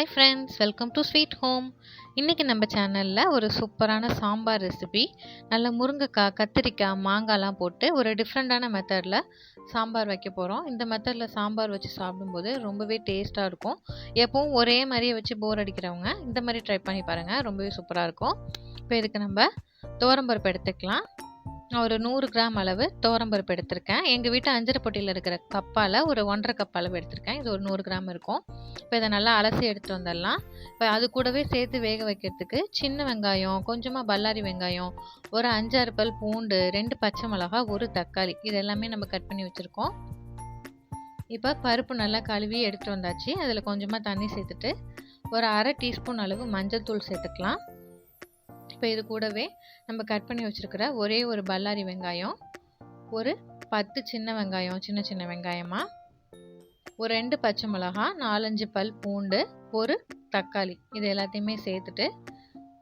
Hi friends, welcome to sweet home. இன்றைக்கி நம்ம சேனலில் ஒரு சூப்பரான சாம்பார் ரெசிபி, நல்ல முருங்கைக்காய், கத்திரிக்காய், மாங்காய்லாம் போட்டு ஒரு டிஃப்ரெண்ட்டான மெத்தடில் சாம்பார் வைக்க போகிறோம். இந்த மெத்தடில் சாம்பார் வச்சு சாப்பிடும்போது ரொம்பவே டேஸ்ட்டாக இருக்கும். எப்பவும் ஒரே மாதிரியே வச்சு போர் அடிக்கிறவங்க இந்த மாதிரி ட்ரை பண்ணி பாருங்கள், ரொம்பவே சூப்பராக இருக்கும். இப்போ இதுக்கு நம்ம துவரம்பருப்பு எடுத்துக்கலாம். நான் ஒரு 100 கிராம் அளவு துவரம்பருப்பு எடுத்திருக்கேன். எங்கள் வீட்டு அஞ்சரை பொட்டியில் இருக்கிற கப்பால் ஒரு 1.5 கப் அளவு எடுத்திருக்கேன். இது ஒரு 100 கிராம் இருக்கும். இப்போ இதை நல்லா அலசி எடுத்துகிட்டு வந்துடலாம். இப்போ அது கூடவே சேர்த்து வேக வைக்கிறதுக்கு சின்ன வெங்காயம், கொஞ்சமாக பல்லாரி வெங்காயம், ஒரு 5-6 பல் பூண்டு, 2 பச்சை மிளகா, ஒரு தக்காளி, இது எல்லாமே நம்ம கட் பண்ணி வச்சுருக்கோம். இப்போ பருப்பு நல்லா கழுவி எடுத்துகிட்டு வந்தாச்சு. அதில் கொஞ்சமாக தண்ணி சேர்த்துட்டு ஒரு 1/2 டீஸ்பூன் அளவு மஞ்சள் தூள் சேர்த்துக்கலாம். இப்போ இது கூடவே நம்ம கட் பண்ணி வச்சுருக்கிற ஒரே ஒரு பல்லாரி வெங்காயம், ஒரு 10 சின்ன வெங்காயம், சின்ன சின்ன வெங்காயமாக, ஒரு 2 பச்சை மிளகா, 4-5 பல் பூண்டு, ஒரு தக்காளி, இது எல்லாத்தையுமே சேர்த்துட்டு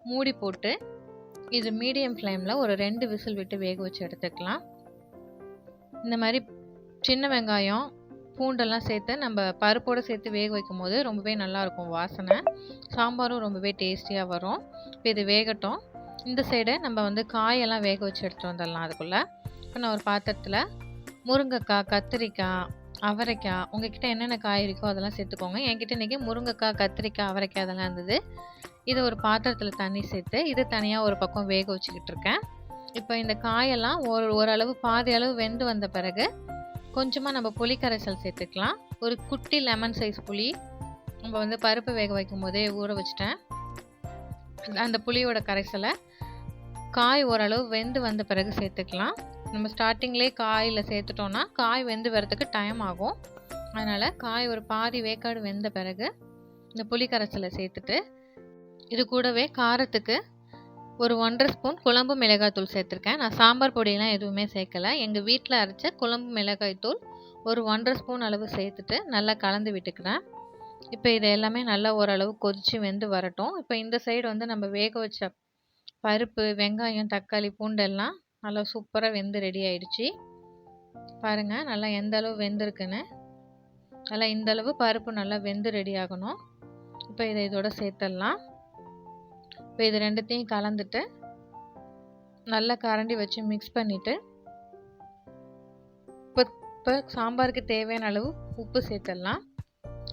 மூடி போட்டு இது மீடியம் ஃப்ளேமில் ஒரு 2 விசில் விட்டு வேக வச்சு எடுத்துக்கலாம். இந்த மாதிரி சின்ன வெங்காயம், பூண்டெல்லாம் சேர்த்து நம்ம பருப்போடு சேர்த்து வேக வைக்கும் போது ரொம்பவே நல்லாயிருக்கும் வாசனை. சாம்பாரும் ரொம்பவே டேஸ்டியாக வரும். இப்போ இது வேகட்டும். இந்த சைடு நம்ம காயெல்லாம் வேக வச்சு எடுத்துகிட்டு வந்துடலாம். அதுக்குள்ளே இப்போ நான் ஒரு பாத்திரத்தில் முருங்கைக்காய், கத்திரிக்காய், அவரைக்காய், உங்ககிட்ட என்னென்ன காய் இருக்கோ அதெல்லாம் சேர்த்துக்கோங்க. என்கிட்ட இன்றைக்கி முருங்கைக்காய், கத்திரிக்காய், அவரைக்காய் அதெல்லாம் இருந்தது. இதை ஒரு பாத்திரத்தில் தண்ணி சேர்த்து இது தனியாக ஒரு பக்கம் வேக வச்சுக்கிட்டு இருக்கேன். இப்போ இந்த காயெல்லாம் ஓரளவு பாதி அளவு வெந்து வந்த பிறகு கொஞ்சமாக நம்ம புளி கரைசல் சேர்த்துக்கலாம். ஒரு குட்டி லெமன் சைஸ் புளி நம்ம பருப்பு வேக வைக்கும் போதே ஊற வச்சுட்டேன். அந்த புளியோட கரைசலை காய் ஓரளவு வெந்து வந்த பிறகு சேர்த்துக்கலாம். நம்ம ஸ்டார்டிங்லேயே காயில் சேர்த்துட்டோன்னா காய் வெந்து வரதுக்கு டைம் ஆகும். அதனால் காய் ஒரு பாதி வேக்காடு வெந்த பிறகு இந்த புளி கரைசலை சேர்த்துட்டு இது கூடவே காரத்துக்கு ஒரு 1.5 ஸ்பூன் குழம்பு மிளகாய் தூள் சேர்த்துருக்கேன். நான் சாம்பார் பொடியெல்லாம் எதுவுமே சேர்க்கலை. எங்கள் வீட்டில் அரைச்ச குழம்பு மிளகாய் தூள் ஒரு 1.5 ஸ்பூன் அளவு சேர்த்துட்டு நல்லா கலந்து விட்டுக்கிறேன். இப்போ இது எல்லாமே நல்லா ஓரளவு கொதித்து வெந்து வரட்டும். இப்போ இந்த சைடு நம்ம வேக வச்ச பருப்பு, வெங்காயம், தக்காளி, பூண்டெல்லாம் நல்லா சூப்பராக வெந்து ரெடி ஆயிடுச்சு. பாருங்கள் நல்லா எந்த அளவு வெந்திருக்குன்னு. நல்லா இந்த அளவு பருப்பு நல்லா வெந்து ரெடி ஆகணும். இப்போ இதை இதோட சேர்த்துடலாம். இப்போ இது ரெண்டுத்தையும் கலந்துட்டு நல்லா கரண்டி வச்சு மிக்ஸ் பண்ணிவிட்டு இப்போ சாம்பாருக்கு தேவையான அளவு உப்பு சேர்த்துடலாம்.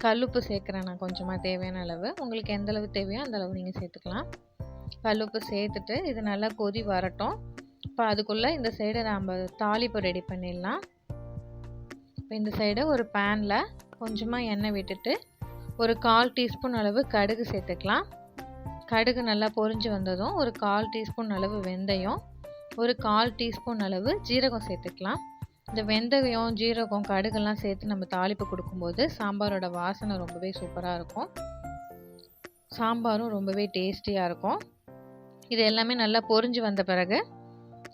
கல்லுப்பு சேர்க்குறேன் நான் கொஞ்சமாக தேவையான அளவு. உங்களுக்கு எந்த அளவு தேவையோ அந்த அளவு நீங்கள் சேர்த்துக்கலாம். கல்லுப்பு சேர்த்துட்டு இது நல்லா கொதி வரட்டும். இப்போ அதுக்குள்ளே இந்த சைடு நம்ம தாளிப்பு ரெடி பண்ணிடலாம். இப்போ இந்த சைடு ஒரு பேனில் கொஞ்சமாக எண்ணெய் விட்டுட்டு ஒரு 1/4 டீஸ்பூன் அளவு கடுகு சேர்த்துக்கலாம். கடுகு நல்லா பொரிஞ்சு வந்ததும் ஒரு 1/4 டீஸ்பூன் அளவு வெந்தயம், ஒரு 1/4 டீஸ்பூன் அளவு ஜீரகம் சேர்த்துக்கலாம். இந்த வெந்தயம், ஜீரகம், கடுகெல்லாம் சேர்த்து நம்ம தாளிப்பு கொடுக்கும்போது சாம்பாரோட வாசனை ரொம்பவே சூப்பராக இருக்கும். சாம்பாரும் ரொம்பவே டேஸ்டியாக இருக்கும். இது எல்லாமே நல்லா பொரிஞ்சு வந்த பிறகு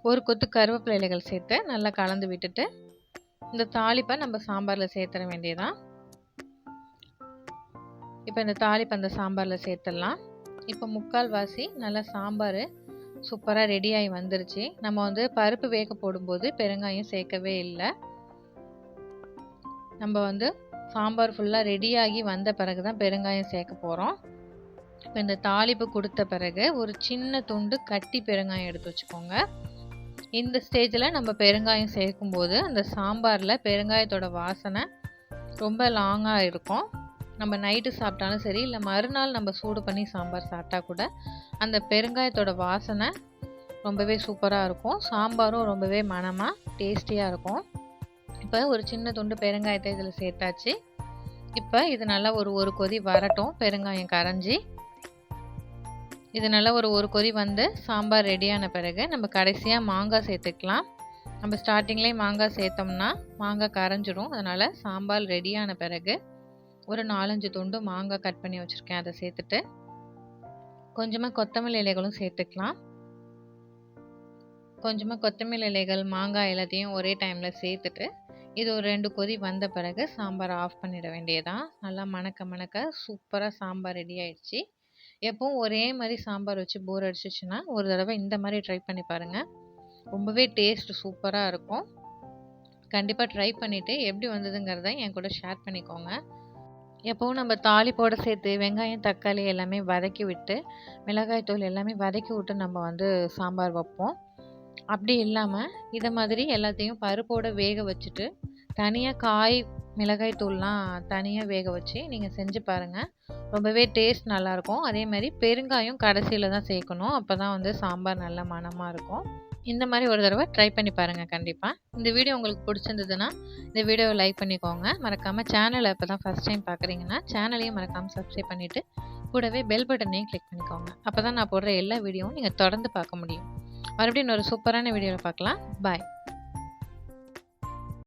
ஒரு கொத்து கருவேப்பிலை இலைகள் சேர்த்து நல்லா கலந்து விட்டுட்டு இந்த தாளிப்பை நம்ம சாம்பாரில் சேர்த்துட வேண்டியதான். இப்போ இந்த தாளிப்பை அந்த சாம்பாரில் சேர்த்துடலாம். இப்போ 1/4 வாசி நல்லா சாம்பார் சூப்பராக ரெடியாகி வந்துருச்சு. நம்ம பருப்பு வேக போடும்போது பெருங்காயம் சேர்க்கவே இல்லை. நம்ம சாம்பார் ஃபுல்லாக ரெடியாகி வந்த பிறகு தான் பெருங்காயம் சேர்க்க போகிறோம். இப்போ இந்த தாளிப்பு கொடுத்த பிறகு ஒரு சின்ன துண்டு கட்டி பெருங்காயம் எடுத்து வச்சுக்கோங்க. இந்த ஸ்டேஜில் நம்ம பெருங்காயம் சேர்க்கும்போது அந்த சாம்பாரில் பெருங்காயத்தோட வாசனை ரொம்ப லாங்காக இருக்கும். நம்ம நைட்டு சாப்பிட்டாலும் சரி, இல்லை மறுநாள் நம்ம சூடு பண்ணி சாம்பார் சாப்பிட்டா கூட அந்த பெருங்காயத்தோட வாசனை ரொம்பவே சூப்பராக இருக்கும். சாம்பாரும் ரொம்பவே மணமாக டேஸ்டியாக இருக்கும். இப்போ ஒரு சின்ன துண்டு பெருங்காயத்தை இதில் சேர்த்தாச்சு. இப்போ இது நல்லா ஒரு கொதி வரட்டும். பெருங்காயம் கரைஞ்சி இது நல்லா ஒரு கொதி வந்து சாம்பார் ரெடியான பிறகு நம்ம கடைசியாக மாங்காய் சேர்த்துக்கலாம். நம்ம ஸ்டார்டிங்லேயே மாங்காய் சேர்த்தோம்னா மாங்காய் கரைஞ்சிடும். அதனால் சாம்பார் ரெடியான பிறகு ஒரு 4-5 துண்டு மாங்காய் கட் பண்ணி வச்சுருக்கேன், அதை சேர்த்துட்டு கொஞ்சமாக கொத்தமல்லி இலைகளும் சேர்த்துக்கலாம். கொஞ்சமாக கொத்தமல்லி இலைகள், மாங்காய் எல்லாத்தையும் ஒரே டைமில் சேர்த்துட்டு இது ஒரு 2 கொதி வந்த பிறகு சாம்பார் ஆஃப் பண்ணிட வேண்டியதான். நல்லா மணக்க மணக்க சூப்பராக சாம்பார் ரெடி ஆயிடுச்சு. எப்பவும் ஒரே மாதிரி சாம்பார் வச்சு போர் அடிச்சிச்சுன்னா ஒரு தடவை இந்த மாதிரி ட்ரை பண்ணி பாருங்கள். ரொம்பவே டேஸ்ட் சூப்பராக இருக்கும். கண்டிப்பாக ட்ரை பண்ணிவிட்டு எப்படி வந்ததுங்கிறத என் கூட ஷேர் பண்ணிக்கோங்க. எப்பவும் நம்ம தாளிப்போட சேர்த்து வெங்காயம், தக்காளி எல்லாமே வதக்கி விட்டு, மிளகாய் தூள் எல்லாமே வதக்கி விட்டு நம்ம வந்து சாம்பார் வைப்போம். அப்படி இல்லாம, இத மாதிரி எல்லாத்தையும் பருப்போட வேக வச்சுட்டு, தனியா காய், மிளகாய் தூள்லாம் தனியா வேக வச்சு நீங்க செஞ்சு பாருங்க. ரொம்பவே டேஸ்ட் நல்லாயிருக்கும். அதே மாரி பெருங்காயம் கடைசியில தான் சேர்க்கணும். அப்பதான் வந்து சாம்பார் நல்ல மணமா இருக்கும். இந்த மாரி ஒரு தடவ ட்ரை பண்ணி பாருங்க கண்டிப்பா. இந்த வீடியோ உங்களுக்கு புடிச்சிருந்ததுன்னா, இந்த வீடியோவ லைக் பண்ணிக்கோங்க. மறக்காம சேனல இப்பதான் ஃபர்ஸ்ட் டைம் பார்க்குறீங்கன்னா, சேனலையும் மறக்காம சப்ஸ்கிரைப் பண்ணிட்டு, கூடவே பெல் பட்டனையும் கிளிக் பண்ணிக்கோங்க. அப்பதான் நான் போடுற எல்லா வீடியோவும் நீங்க தொடர்ந்து பார்க்க முடியும். மறுபடியும் இன்னொரு சூப்பரான வீடியோல பார்க்கலாம். பாய்.